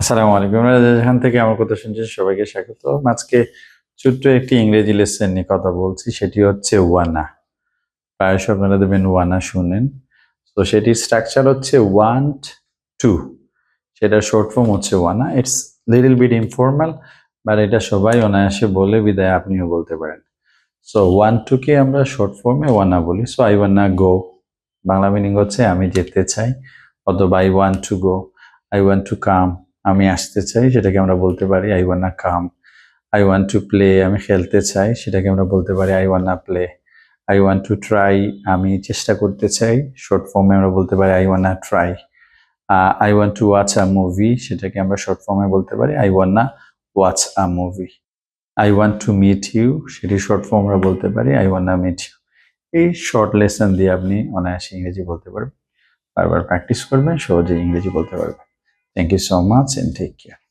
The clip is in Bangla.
আসসালামু আলাইকুম। আপনারা যেখান থেকে আমার কথা শুনছেন সবাইকে স্বাগত। আজকে ছোট্ট একটি ইংরেজি লেসন নিয়ে কথা বলছি। সেটি হচ্ছে ওয়ানা। প্রায়শ আপনারা দেখবেন ওয়ানা শুনেন। তো সেটির স্ট্রাকচার হচ্ছে ওয়ান্ট টু। সেটার শর্ট ফর্ম হচ্ছে wanna. It's little bit informal, but এটা সবাই অনায়াসে বলে বিদায় আপনিও বলতে পারেন। সো ওয়ান টু কে আমরা শর্ট ফর্মে ওয়ানা বলি। So I wanna go, Bangla meaning হচ্ছে আমি যেতে চাই, অথবা I want to go, I want to come, আমি আসতে চাই, সেটাকে আমরা বলতে পারি I wanna come. I want to play, আমি খেলতে চাই, সেটাকে আমরা বলতে পারি I wanna play. I want to try, আমি চেষ্টা করতে চাই, শর্ট ফর্মে আমরা বলতে পারি I wanna try. I want to watch a movie, সেটাকে আমরা শর্ট ফর্মে বলতে পারি I wanna watch a movie. I want to meet you, সেটি শর্ট ফর্ম আমরা বলতে পারি আই ওয়ান্না মিট ইউ। এই শর্ট লেসন দিয়ে আপনি অনায়াসে ইংরেজি বলতে পারবেন। বারবার প্র্যাকটিস করবেন, সহজে ইংরেজি বলতে পারবেন। Thank you so much and take care.